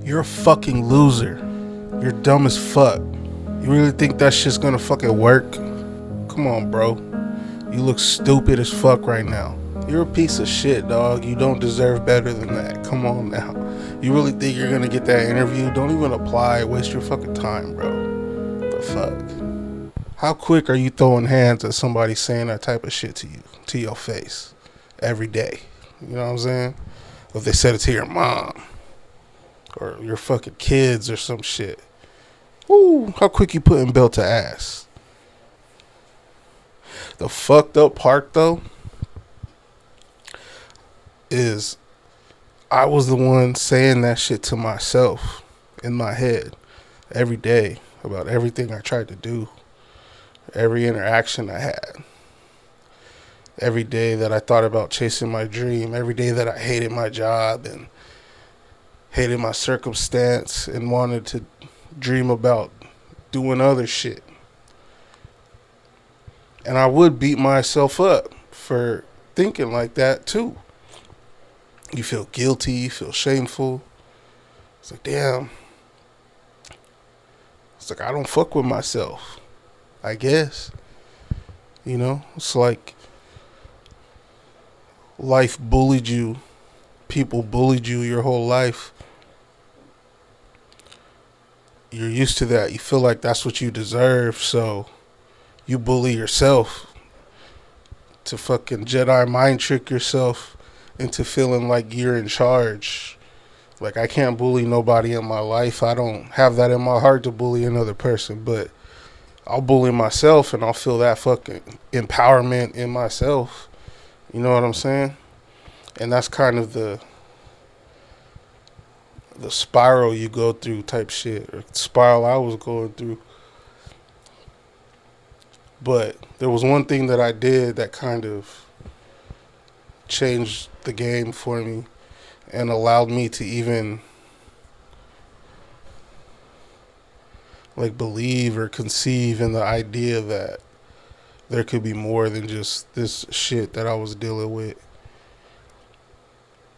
You're a fucking loser. You're dumb as fuck. You really think that shit's gonna fucking work? Come on, bro. You look stupid as fuck right now. You're a piece of shit, dog. You don't deserve better than that. Come on now. You really think you're gonna get that interview? Don't even apply. Waste your fucking time, bro. The fuck? How quick are you throwing hands at somebody saying that type of shit to you, to your face, every day? You know what I'm saying? If they said it to your mom or your fucking kids or some shit. Ooh, how quick you putting belt to ass? The fucked up part though is I was the one saying that shit to myself in my head every day about everything I tried to do, every interaction I had, every day that I thought about chasing my dream, every day that I hated my job and hated my circumstance and wanted to dream about doing other shit. And I would beat myself up for thinking like that too. You feel guilty, you feel shameful. It's like, damn. It's like, I don't fuck with myself, I guess. You know, it's like life bullied you. People bullied you your whole life. You're used to that. You feel like that's what you deserve, so you bully yourself to fucking Jedi mind trick yourself into feeling like you're in charge. Like, I can't bully nobody in my life. I don't have that in my heart to bully another person, but I'll bully myself and I'll feel that fucking empowerment in myself. You know what I'm saying? And that's kind of the spiral you go through type shit, or spiral I was going through. But there was one thing that I did that kind of changed the game for me and allowed me to even like believe or conceive in the idea that there could be more than just this shit that I was dealing with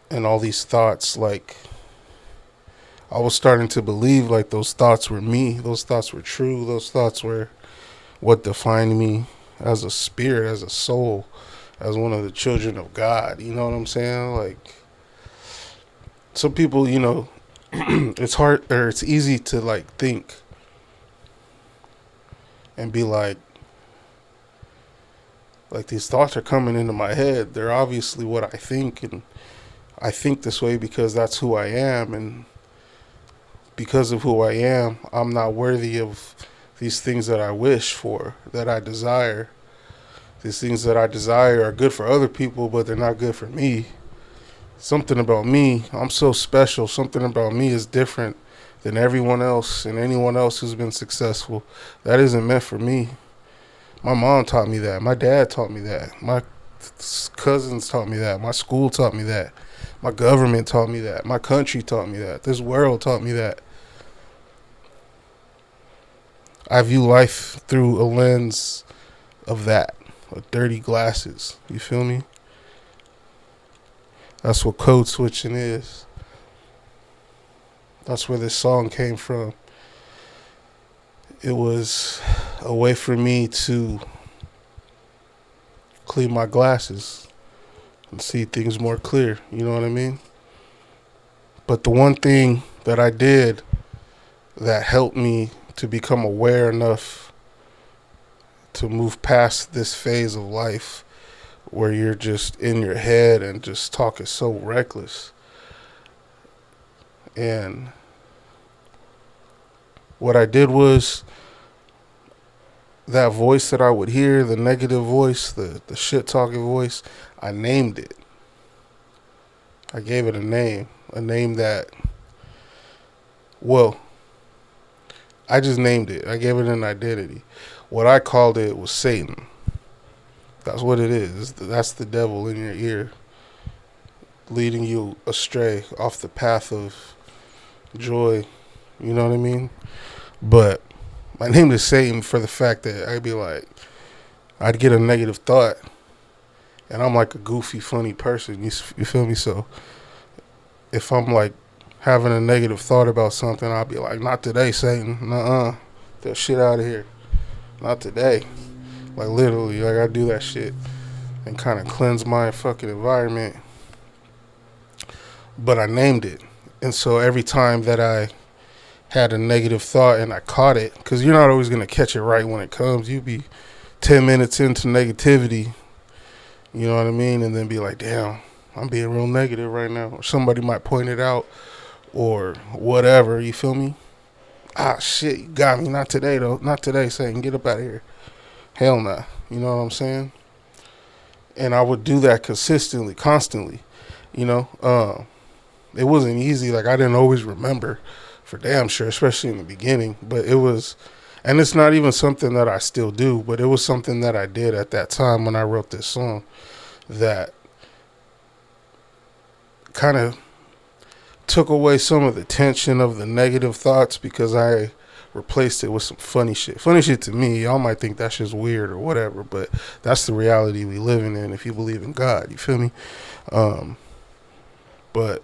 and all these thoughts. Like, I was starting to believe like those thoughts were me, those thoughts were true, those thoughts were what defined me as a spirit, as a soul, as one of the children of God. You know what I'm saying? Like, some people, you know, it's hard, or it's easy to like think and be like these thoughts are coming into my head. They're obviously what I think, and I think this way because that's who I am, and because of who I am, I'm not worthy of these things that I wish for, that I desire. These things that I desire are good for other people, but they're not good for me. Something about me, I'm so special. Something about me is different than everyone else and anyone else who's been successful. That isn't meant for me. My mom taught me that. My dad taught me that. My cousins taught me that. My school taught me that. My government taught me that. My country taught me that. This world taught me that. I view life through a lens of that, of dirty glasses. You feel me? That's what code switching is. That's where this song came from. It was a way for me to clean my glasses and see things more clear. You know what I mean? But the one thing that I did that helped me to become aware enough to move past this phase of life where you're just in your head and just talking so reckless. And what I did was, that voice that I would hear, the negative voice, the shit talking voice, I named it. I gave it a name that, well, I just named it. I gave it an identity. What I called it was Satan. That's what it is. That's the devil in your ear, leading you astray off the path of joy. You know what I mean? But my name is Satan for the fact that I'd be like, I'd get a negative thought, and I'm like a goofy, funny person. You feel me? So if I'm like having a negative thought about something, I'll be like, not today, Satan. Nuh-uh. That shit out of here. Not today. Like, literally, like, I do that shit and kind of cleanse my fucking environment. But I named it. And so every time that I had a negative thought and I caught it, because you're not always going to catch it right when it comes. You be 10 minutes into negativity, you know what I mean? And then be like, damn, I'm being real negative right now. Or somebody might point it out or whatever, you feel me? Ah, shit, you got me. Not today, though. Not today, Satan. Get up out of here. Hell nah. You know what I'm saying? And I would do that consistently, constantly, you know? It wasn't easy. Like, I didn't always remember for damn sure, especially in the beginning. But it was, and it's not even something that I still do, but it was something that I did at that time when I wrote this song that kind of took away some of the tension of the negative thoughts because I replaced it with some funny shit. Funny shit to me, y'all might think that's just weird or whatever, but that's the reality we living in if you believe in God, you feel me? But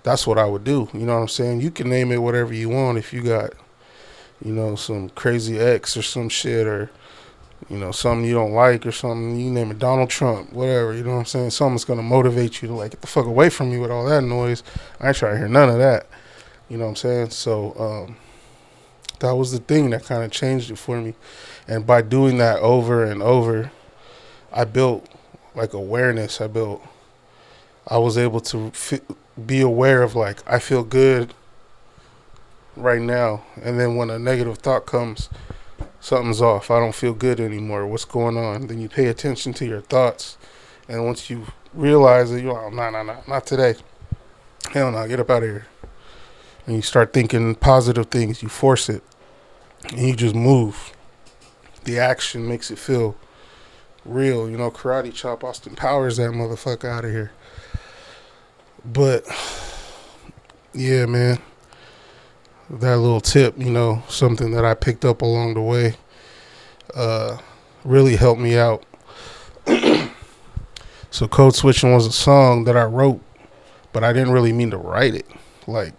that's what I would do, you know what I'm saying? You can name it whatever you want if you got, you know, some crazy ex or some shit or, you know, something you don't like or something. You name it Donald Trump, whatever, you know what I'm saying? Something's going to motivate you to, like, get the fuck away from me with all that noise. I ain't trying to hear none of that, you know what I'm saying? So that was the thing that kind of changed it for me. And by doing that over and over, I built, like, awareness. I was able to be aware of, like, I feel good right now. And then when a negative thought comes, something's off. I don't feel good anymore. What's going on? Then you pay attention to your thoughts. And once you realize it, you're like, nah, not today. Hell no, get up out of here. And you start thinking positive things. You force it. And you just move. The action makes it feel real. You know, karate chop Austin Powers that motherfucker out of here. But, yeah, man. That little tip, you know, something that I picked up along the way, really helped me out. So Code Switchin was a song that I wrote, but I didn't really mean to write it. Like,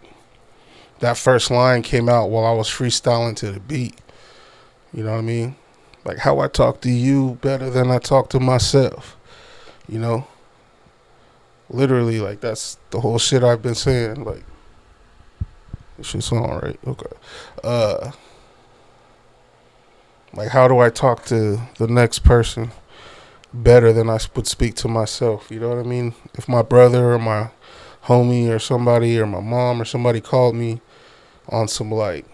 that first line came out while I was freestyling to the beat. You know what I mean? Like, how I talk to you better than I talk to myself. You know? Literally, like, that's the whole shit I've been saying. Like, this shit's on, right? Okay. Like, how do I talk to the next person better than I would speak to myself? You know what I mean? If my brother or my homie or somebody or my mom or somebody called me on some, like,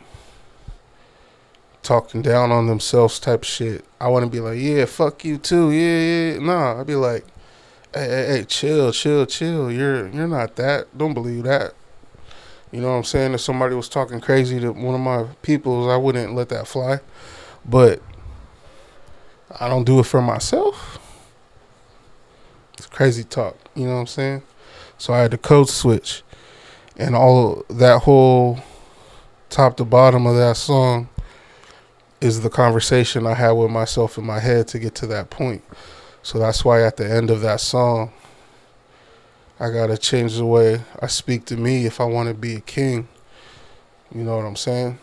talking down on themselves type shit, I wouldn't be like, yeah, fuck you too. Yeah. Nah, I'd be like, hey, chill. You're not that. Don't believe that. You know what I'm saying? If somebody was talking crazy to one of my peoples, I wouldn't let that fly. But I don't do it for myself. It's crazy talk. You know what I'm saying? So I had to code switch. And all that whole top to bottom of that song is the conversation I had with myself in my head to get to that point. So that's why at the end of that song, I got to change the way I speak to me if I want to be a king. You know what I'm saying?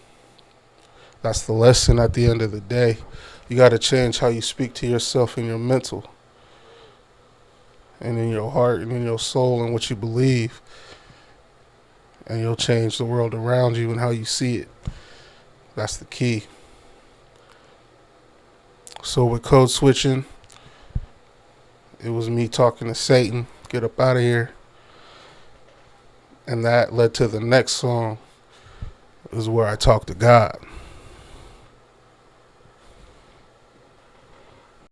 That's the lesson at the end of the day. You got to change how you speak to yourself in your mental and in your heart and in your soul and what you believe. And you'll change the world around you and how you see it. That's the key. So with Code Switchin, it was me talking to Satan, get up out of here. And that led to the next song, is where I talk to God.